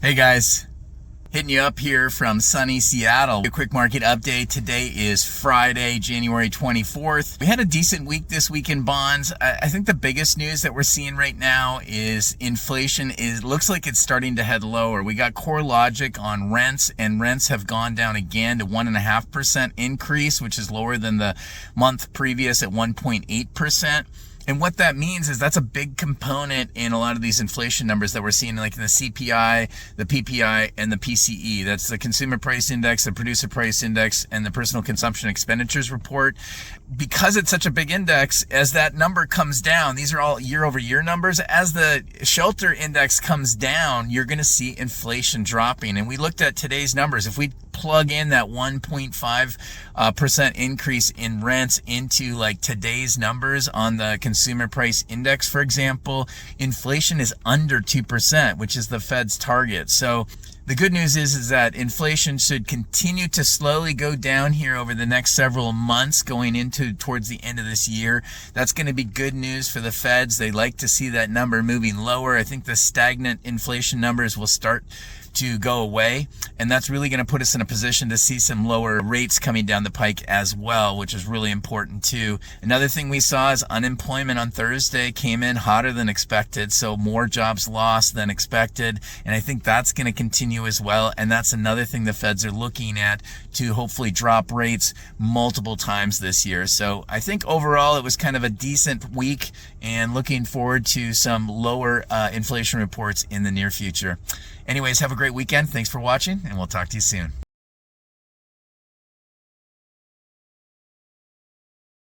Hey guys, hitting you up here from sunny Seattle. A quick market update. Today is Friday, January 24th. We had a decent week this week in bonds. I think the biggest news that we're seeing right now is inflation looks like it's starting to head lower. We got core logic on rents, and rents have gone down again to 1.5% increase, which is lower than the month previous at 1.8%. And what that means is that's a big component in a lot of these inflation numbers that we're seeing, like in the CPI, the PPI, and the PCE. That's the Consumer Price Index, the Producer Price Index, and the Personal Consumption Expenditures Report. Because it's such a big index, as that number comes down, these are all year-over-year numbers, as the shelter index comes down, you're going to see inflation dropping. And we looked at today's numbers. If we plug in that 1.5% increase in rents into like today's numbers on the Consumer Price Index, for example, inflation is under 2%, which is the Fed's target. So the good news is that inflation should continue to slowly go down here over the next several months going into towards the end of this year. That's going to be good news for the Feds. They like to see that number moving lower. I think the stagnant inflation numbers will start to go away, and that's really going to put us in a position to see some lower rates coming down the pike as well, which is really important too. Another thing we saw is unemployment on Thursday came in hotter than expected, so more jobs lost than expected, and I think that's going to continue as well, and that's another thing the Feds are looking at to hopefully drop rates multiple times this year. So I think overall it was kind of a decent week, and looking forward to some lower inflation reports in the near future. Anyways, have a great weekend. Thanks for watching, and we'll talk to you soon.